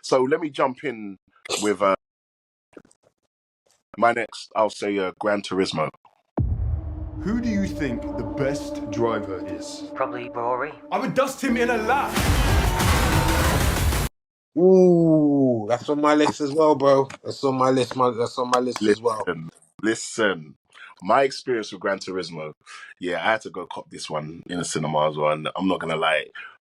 So let me jump in with my next. I'll say Gran Turismo. Who do you think the best driver is? Probably Rory. I would dust him in a lap. Ooh, that's on my list as well, bro. That's on my list. That's on my list as well. Listen. My experience with Gran Turismo, yeah, I had to go cop this one in a cinema as well, and I'm not gonna lie,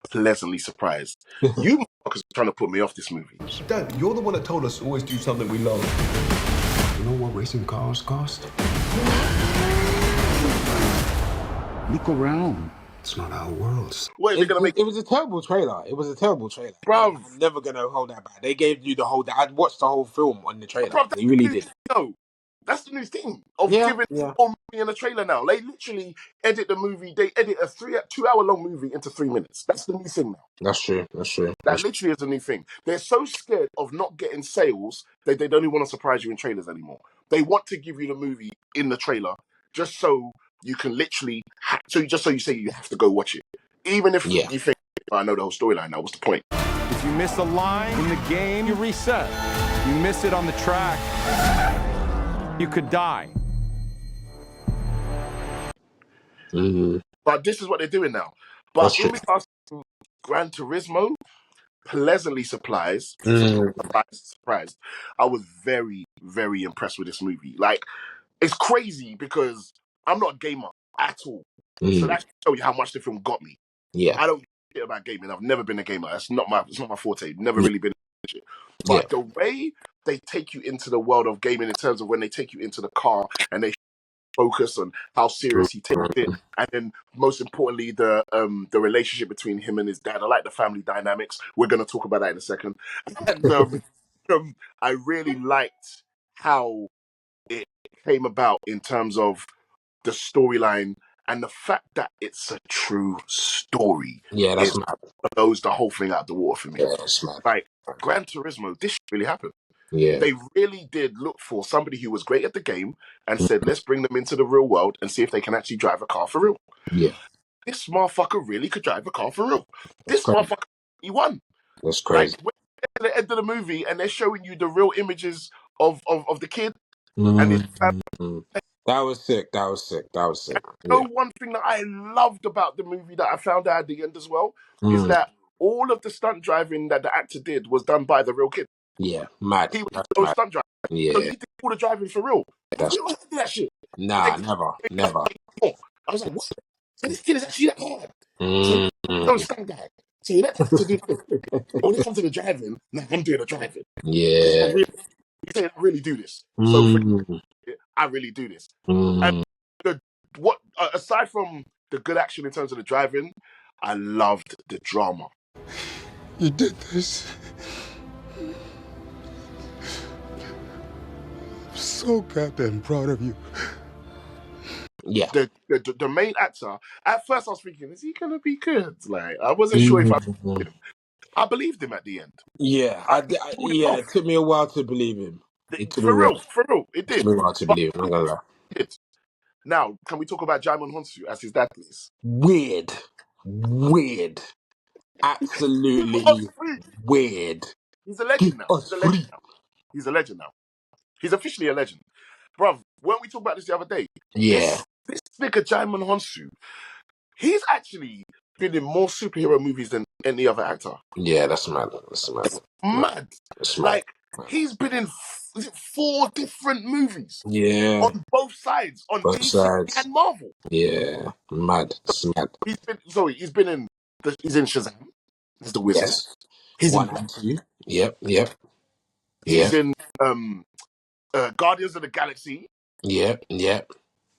pleasantly surprised. You motherfuckers are trying to put me off this movie. Dad, you're the one that told us always do something we love. You know what racing cars cost? Look around. It's not our worlds. What is it gonna make? It was a terrible trailer. It was a terrible trailer. Bruv. I'm never gonna hold that back. They gave you the whole. I'd watched the whole film on the trailer. Bruv, They really did. No, that's the new thing of giving a movie in a trailer now. They literally edit the movie. They edit a 2-hour long movie into 3 minutes. That's the new thing now. That's true. That literally is a new thing. They're so scared of not getting sales that they don't even want to surprise you in trailers anymore. They want to give you the movie in the trailer just so you can literally, so you say you have to go watch it. Even if you think, I know the whole storyline now, what's the point? If you miss a line in the game, you reset. You miss it on the track, you could die. But this is what they're doing now. But in regards to Gran Turismo, pleasantly surprised. I was very, very impressed with this movie. Like, it's crazy because I'm not a gamer at all. So that shows you how much the film got me. Yeah. I don't care about gaming. I've never been a gamer. It's not my forte. Never really been shit. But the way they take you into the world of gaming in terms of when they take you into the car and they focus on how serious he takes it, and then most importantly the relationship between him and his dad. I like the family dynamics. We're going to talk about that in a second. And I really liked how it came about in terms of the storyline and the fact that it's a true story. Yeah, that's mad. Blows the whole thing out the water for me. Yeah, that's mad. Like Gran Turismo, this really happened. Yeah. They really did look for somebody who was great at the game and said, let's bring them into the real world and see if they can actually drive a car for real. Yeah. This motherfucker really could drive a car for real. This motherfucker, he won. That's crazy. Like, at the end of the movie and they're showing you the real images of the kid. And his that was sick. So one thing that I loved about the movie that I found out at the end as well is that all of the stunt driving that the actor did was done by the real kid. Yeah, mad. He was a stunt driver. Yeah. So he did all the driving for real. You ever heard of that shit? Nah, never. I was like, what? So this kid is actually that hard. So don't stunt guy. So you let to do when it comes to the driving, now I'm doing the driving. Yeah. I really do this. So I really do this. And aside from the good action in terms of the driving, I loved the drama. You did this. I'm so goddamn proud of you. Yeah. The main actor, at first I was thinking, is he gonna be good? Like, I wasn't sure if I believed him at the end. Yeah, it took me a while to believe him. For real, it did. It took me a while to believe him, I'm not gonna lie. Now, can we talk about Jaimon Honsu as his dad, please? Weird. Absolutely weird. He's a legend now. He's a legend now. He's officially a legend. Bruv, weren't we talking about this the other day? Yeah. This nigga Jaimon Honsu, he's actually been in more superhero movies than any other actor. Yeah, that's mad. Mad. Like, he's been in 4 different movies. Yeah. On both sides. On DC and Marvel. Yeah. Mad. He's in Shazam. He's the Wizard. Yes. He's 1 and 2. Yep. He's in Guardians of the Galaxy. Yep.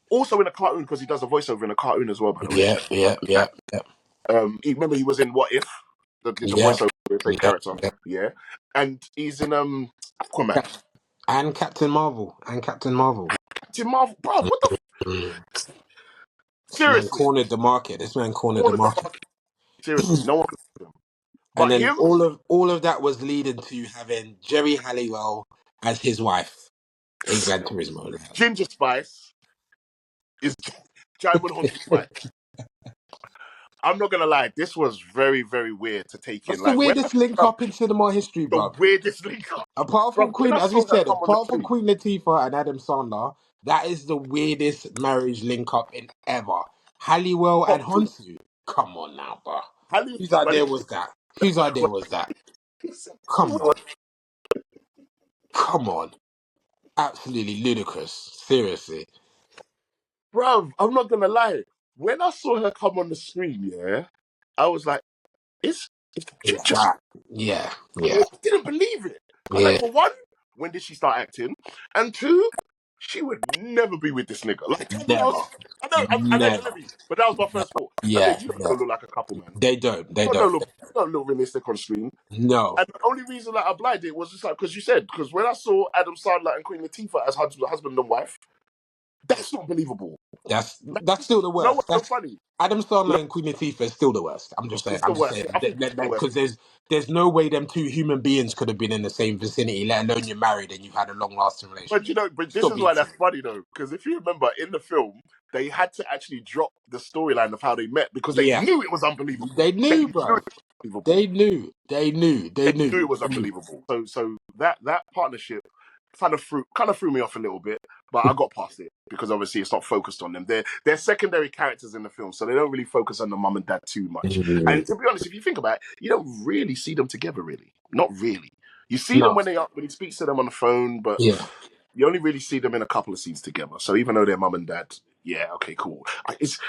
Also in a cartoon because he does a voiceover in a cartoon as well, by the way. Yeah. Remember he was in What If? The voiceover character. Yeah. And he's in Aquaman. And Captain Marvel. Captain Marvel. Bro, what the Seriously. This man cornered the market. Seriously, no one could. And then all of that was leading to having Jerry Halliwell as his wife in Gran Turismo. Ginger Spice is Jaimon Honsu's wife. I'm not gonna lie, this was very, very weird to take in. That's the Like weirdest link bruv, up in cinema history, the bro. weirdest link up, Apart from when Queen, I as we saw her said, come on the apart from screen, Queen Latifah and Adam Sandler, that is the weirdest marriage link up in ever. Halliwell and top two. Honsu. Come on now, bro. Hallie, Whose but idea was that? Whose idea was that? Come on. Come on. Absolutely ludicrous. Seriously. bruv, I'm not gonna lie. When I saw her come on the screen, yeah, I was like, is the chick It's just that. Yeah. Yeah. I didn't believe it. I was like, Yeah. for one, when did she start acting? And two, she would never be with this nigga. Like, I don't know. Never. I know, Never. let me. But that was my first thought. I said, Yeah. you Yeah. don't look like a couple, man. They don't. They You don't don't. look, you don't look realistic on screen. No. And the only reason that I blinded was just like, because you said, because when I saw Adam Sandler and Queen Latifah as husband and wife, that's not believable. That's still the No, worst. what's so That's funny? Adam No, Sandler and Queen Latifah is still the worst. I'm just saying. it's I'm the just worst. saying I think it's the worst. because there's no way them two human beings could have been in the same vicinity, let alone you're married and you've had a long lasting But relationship. but this Stop is being why that's silly. funny though, because if you remember in the film, they had to actually drop the storyline of how they met because they Yeah, knew it was unbelievable. they They knew, knew bro. it was unbelievable. They knew. They knew. They They knew knew. it was They knew. unbelievable. So that partnership kind of threw me off a little bit, but I got past it because obviously it's not focused on them. They're secondary characters in the film, so they don't really focus on the mum and dad too much. Mm, And to be honest, if you think about it, you don't really see them together, really. Not really. You see them no. when he speaks to them on the phone, but Yeah. you only really see them in a couple of scenes together. So even though they're mum and dad, yeah, okay, cool. I just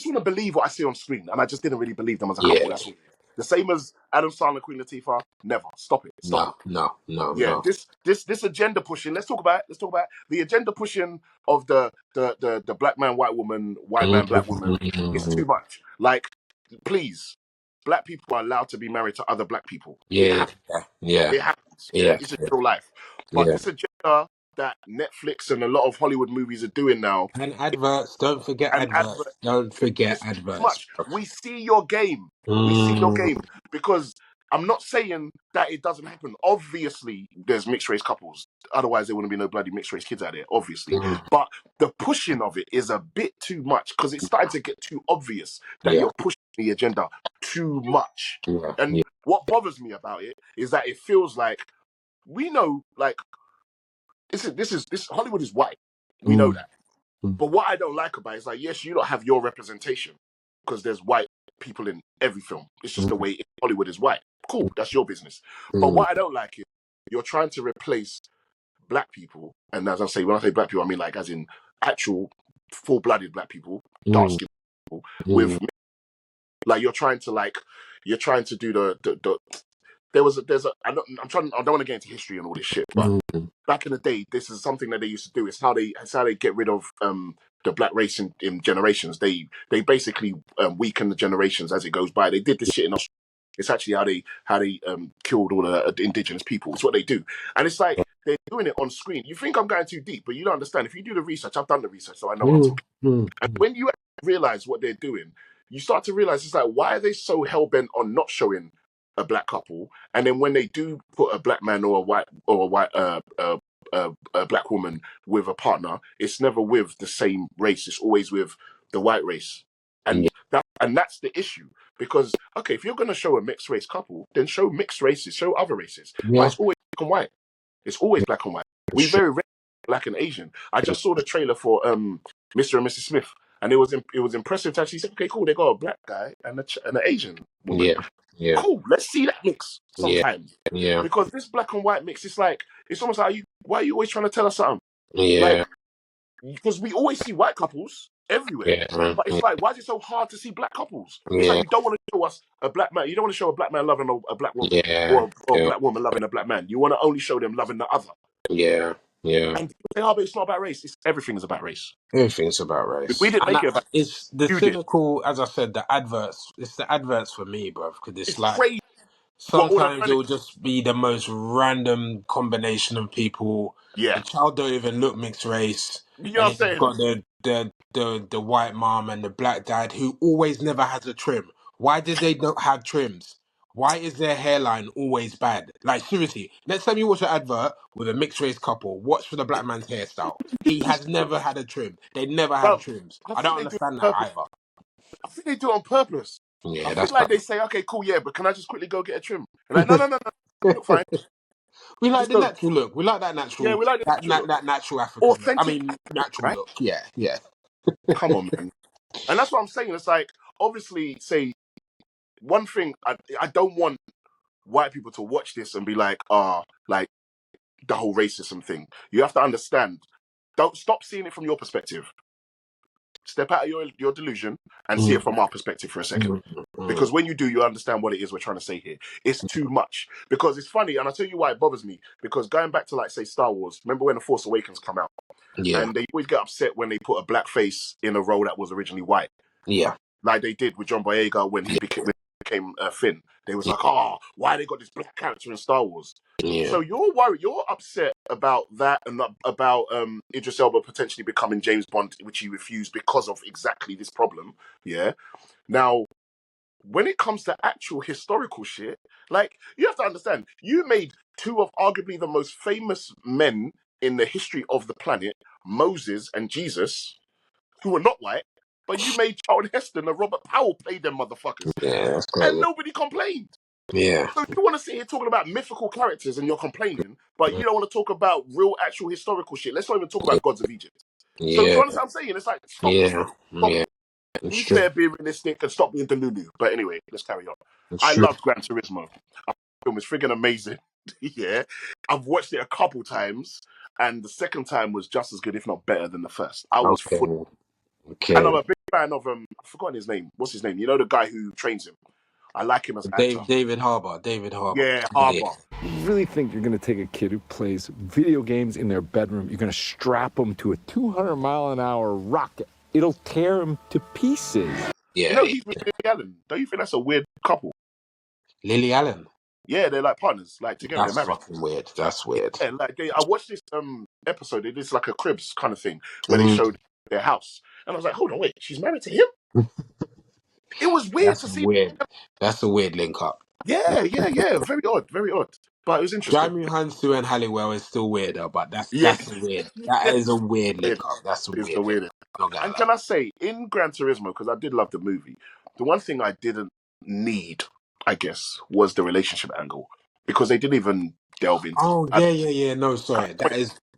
want to believe what I see on screen, and I just didn't really believe them as a couple. Yeah. That's all. The same as Adam Sandler, Queen Latifah. Never stop it. Stop it. No. No. No. Yeah, No. this agenda pushing. Let's talk about it. Let's talk about it. The agenda pushing of the black man, white woman, white man, black woman is Mm, too much. Like, please, black people are allowed to be married to other black people. It yeah. happens. Yeah. Yeah. It happens. Yeah, Yeah. it's a real life. But Yeah. this agenda that Netflix and a lot of Hollywood movies are doing now, And adverts. Don't forget and adverts. advert, Don't forget it's too adverts. much. We see your game. We see your Mm, game because I'm not saying that it doesn't happen. Obviously, there's mixed race couples. Otherwise, there wouldn't be no bloody mixed race kids out there. Obviously, mm, but the pushing of it is a bit too much because it's starting to get too obvious that yeah. you're pushing the agenda too much. Yeah. And Yeah. what bothers me about it is that it feels like we know, like this Hollywood is white. We know Mm, that. mm, But what I don't like about it is like, yes, you don't have your representation because there's white people in every film. It's just the mm, way Hollywood is white. Cool, that's your business. But mm, what I don't like is you're trying to replace black people, and as I say, when I say black people, I mean like as in actual full-blooded black people, dark mm, skinned people, with mm, like you're trying to do the I don't want to get into history and all this shit, but mm, back in the day, this is something that they used to do. It's how they get rid of the black race in generations. They basically weaken the generations as it goes by. They did this shit in Australia. It's actually how they killed all the indigenous people. It's what they do, and it's like they're doing it on screen. You think I'm going too deep, but you don't understand. If you do the research, I've done the research, so I know what I'm mm, talking. mm, And when you realize what they're doing, you start to realize it's like, why are they so hell bent on not showing a black couple? And then when they do put a black man or a black woman with a partner, it's never with the same race. It's always with the white race, yeah. and that's the issue. Because okay, if you're going to show a mixed race couple, then show mixed races, show other races. But Yeah. it's always black and white. It's always black and white. We It's true. very rarely black and Asian. I just saw the trailer for Mr. and Mrs. Smith, and it was impressive to actually say, okay, cool, they got a black guy and an Asian woman. Yeah. Yeah. Cool, let's see that mix Yeah. sometime. Yeah. Because this black and white mix, it's almost like why are you always trying to tell us something? Like, Yeah. because we always see white couples everywhere. Yeah. Man. But Yeah. it's like, why is it so hard to see black couples? It's like Yeah. you don't want to show us a black man. You don't want to show a black man loving a black woman, Yeah. or a Yeah. black woman loving a black man. You want to only show them loving the other. Yeah. Yeah. And people say, oh, but it's not about race. Everything is about race. Everything's about If we race, didn't and make it about it's the you did. cynical. As I said, the adverts. It's the adverts for me, bro. Because it's It's like crazy. But all sometimes it the will just be the most random combination of people. yeah, The child don't even look mixed race, you know and what I'm then you've saying? got the white mom and the black dad who always never has a trim. Why did they not have trims? Why is their hairline always bad? Like seriously, next time you watch an advert with a mixed race couple, watch for the black man's hairstyle. He has never had a trim. They never have Bro, trims. I I think don't they do it understand on that purpose. either. I think they do it on purpose. I Yeah, feel that's like fine. they say, okay, cool, yeah, but can I just quickly go get a trim? And like, no, you look fine. We like Just the go. natural look. We like that Yeah, natural, we like the natural look. that natural African look. I Authentic mean, African, natural right? look. Yeah, yeah. Come on, man. And that's what I'm saying. It's like, obviously, say, one thing, I don't want white people to watch this and be like, like the whole racism thing. You have to understand. Don't stop seeing it from your perspective. Step out of your delusion and see it Mm, from our perspective for a second. mm, mm. Because when you do, you understand what it is we're trying to say here. It's too much. Because it's funny, and I'll tell you why it bothers me. Because going back to, like, say, Star Wars, remember when The Force Awakens come out? Yeah, And they always get upset when they put a black face in a role that was originally white. yeah, Like they did with John Boyega when he became Finn. They was yeah, like, oh, why they got this black character in Star Wars? yeah. So you're worried, you're upset about that, and about Idris Elba potentially becoming James Bond, which he refused because of exactly this problem. Yeah. Now, when it comes to actual historical shit, like, you have to understand, you made two of arguably the most famous men in the history of the planet, Moses and Jesus, who were not white, but you made Charlton Heston and Robert Powell play them motherfuckers, Yeah, that's and crazy. nobody complained. Yeah, So you want to sit here talking about mythical characters and you're complaining, but you don't want to talk about real, actual historical shit. Let's not even talk about gods of Egypt. So do you yeah, understand what I'm saying? It's like, yeah, stop, yeah. It's be true. fair, be realistic, and stop being delulu. But anyway, let's carry on. It's I true. loved Gran Turismo. The film was friggin' amazing. Yeah, I've watched it a couple times, and the second time was just as good, if not better, than the first. I was Okay, full, and okay. I'm a big fan of I've forgotten his name. What's his name? You know, the guy who trains him. I like him as an actor. David Harbour. David Harbour. Yeah, Yeah, Harbour. You really think you're going to take a kid who plays video games in their bedroom, you're going to strap him to a 200-mile-an-hour rocket? It'll tear him to pieces. You yeah. know, he's with Lily Allen. Don't you think that's a weird couple? Lily Allen. Yeah, they're like partners, like together. They're That's married. fucking weird. That's weird. Yeah, like I watched this episode. They did this like a Cribs kind of thing where they Mm, showed their house, and I was like, hold on, wait, she's married to him? It was weird that's to see. weird. That's a weird link up. Yeah. Very odd. But it was interesting. Jamie Hansu and Halliwell is still weirder, but Yeah, that's a weird. That is a weird it link up. That's a is the weird link weirdest. up. Not gonna And lie. can I say, in Gran Turismo, because I did love the movie, the one thing I didn't need, I guess, was the relationship angle because they didn't even delve into. Oh I, yeah. No, sorry.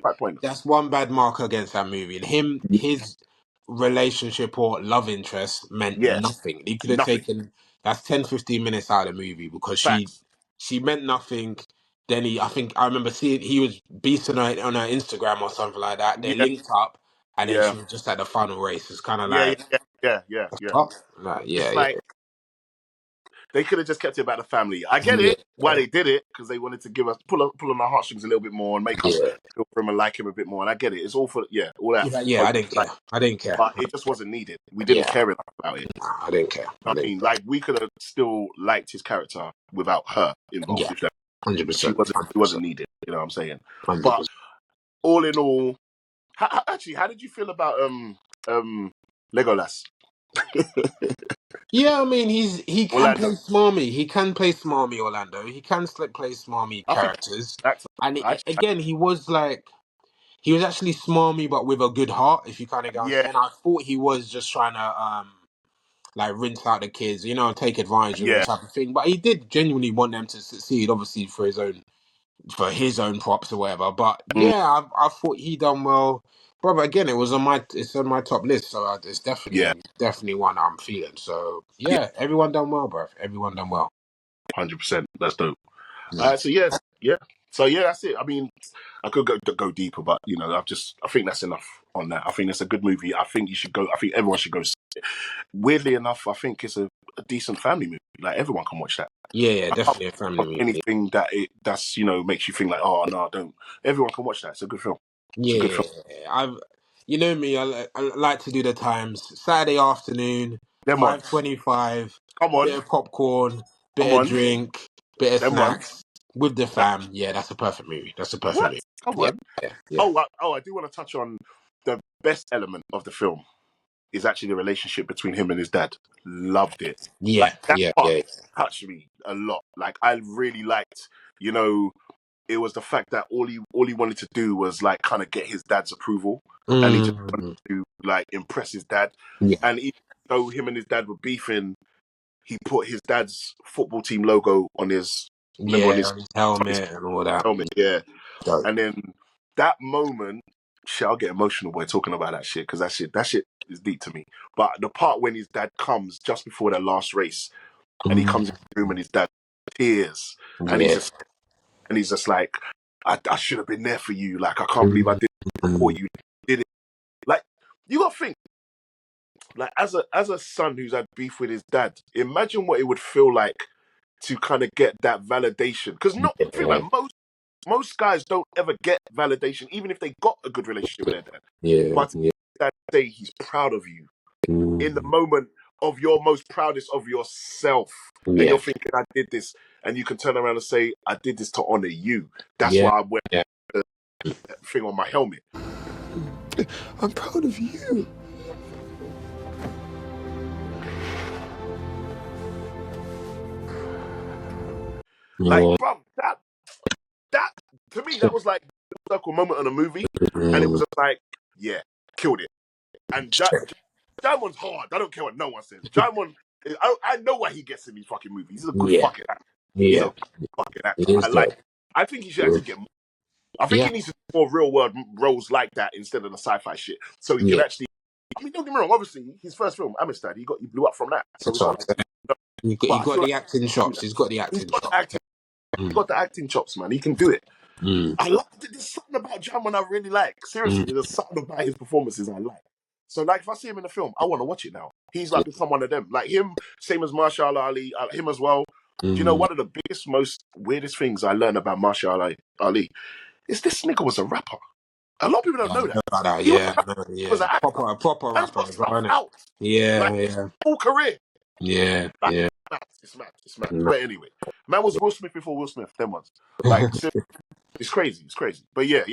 quite pointless. That's one bad mark against that movie. His relationship or love interest meant Yeah, nothing. He could have nothing. taken that's 10, 15 minutes out of the movie because Facts. she meant nothing. Then I think I remember seeing he was beasting her on her Instagram or something like that. They Yeah, linked up, and then yeah, she was just at the final race. It's kind of yeah, like, yeah. oh, like, yeah, It's yeah, like they could have just kept it about the family. I get yeah, it why they did it because they wanted to give us pull on our heartstrings a little bit more and make us yeah, feel for him and like him a bit more. And I get it. It's all for all that. yeah, yeah. I didn't care. I didn't care. But it just wasn't needed. We didn't Yeah, care enough about it. I didn't care. I I didn't. mean, like we could have still liked his character without her involved. Yeah, If that, hundred she percent, wasn't, it 100%, wasn't needed. You know what I'm saying? hundred But percent. all in all, actually, how did you feel about Legolas? Yeah, I mean, he can play Orlando? smarmy. He can play smarmy, Orlando. He can play smarmy I think characters. that's And I, again, he was actually smarmy, but with a good heart. If you kind of get what I'm yeah, saying, I thought he was just trying to like rinse out the kids, and take advantage of them yeah, type of thing. But he did genuinely want them to succeed, obviously for his own props or whatever. But mm, yeah, I thought he done well. Brother, again, it's on my top list, so it's yeah, definitely one I'm feeling. So yeah, yeah, everyone done well, bro. Everyone done well. 100%. That's dope. Mm. So yeah. So yeah, that's it. I mean, I could go deeper, but I think that's enough on that. I think it's a good movie. I think you should go. I think everyone should go. Weirdly enough, I think it's a decent family movie. Like everyone can watch that. Yeah, I can't definitely a family think of movie. anything that's makes you think like, oh no, don't. Everyone can watch that. It's a good film. It's a good Yeah, film. I've you know me, I like to do the times. Saturday afternoon, Them ones. 5:25, Come bit on, of popcorn, come bit of on, drink, bit of them ones. snacks with the That, fam. Yeah, that's a perfect movie. That's a perfect what? movie. Come Yeah, on. yeah. I do want to touch on the best element of the film is actually the relationship between him and his dad. Loved it. Like Yeah, that yeah, part yeah. touched me a lot. Like I really liked, it was the fact that all he wanted to do was like kind of get his dad's approval, and he just wanted Mm, to like impress his dad, yeah, and he though him and his dad were beefing, he put his dad's football team logo on his on his helmet and all that. helmet. Yeah, Dope. and then that moment, shit, I'll get emotional by talking about that shit because that shit is deep to me. But the part when his dad comes just before their last race, and he comes in the room and his dad tears, and Yeah. he's just like, I should have been there for you. Like, I can't believe I did it for you. Did it? Like, you gotta think, like, as a son who's had beef with his dad, imagine what it would feel like to kind of get that validation. Because not feel like most guys don't ever get validation, even if they got a good relationship with their dad. Yeah. But that day he's proud of you in the moment of your most proudest of yourself, and you're thinking, I did this, and you can turn around and say, I did this to honor you. That's why I wear the thing on my helmet. I'm proud of you. Like, bro, that to me, that was like a circle moment in a movie, and it was just like, yeah, killed it. And Jamon's hard. I don't care what no one says. Jamon, I know why he gets in these fucking movies. He's a good fucking actor. He's a good fucking actor. I think he should actually get more. I think he needs to do more real world roles like that instead of the sci-fi shit. So he can actually. I mean, don't get me wrong. Obviously, his first film, Amistad, he blew up from that. So it's not. He got the acting chops. He's got the acting chops. He got the acting chops, man. He can do it. I love it. There's something about Jamon I really like. Seriously, there's something about his performances I like. So, like, if I see him in the film, I want to watch it now. He's like become one of them. Like him, same as Marshall Ali, him as well. Do you know one of the biggest, most weirdest things I learned about Marshall Ali is this nigga was a rapper. A lot of people don't know that. He was an actor. Proper Man's rapper got as well, stuff isn't it? out. Full career. Yeah. It's mad. But anyway, man was Will Smith before Will Smith. Them ones. Like, it's crazy. But yeah.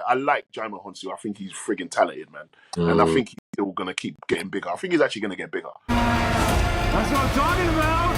I like Jaimon Honsu. I think he's friggin' talented, man. And I think he's still gonna keep getting bigger. I think he's actually gonna get bigger. That's what I'm talking about!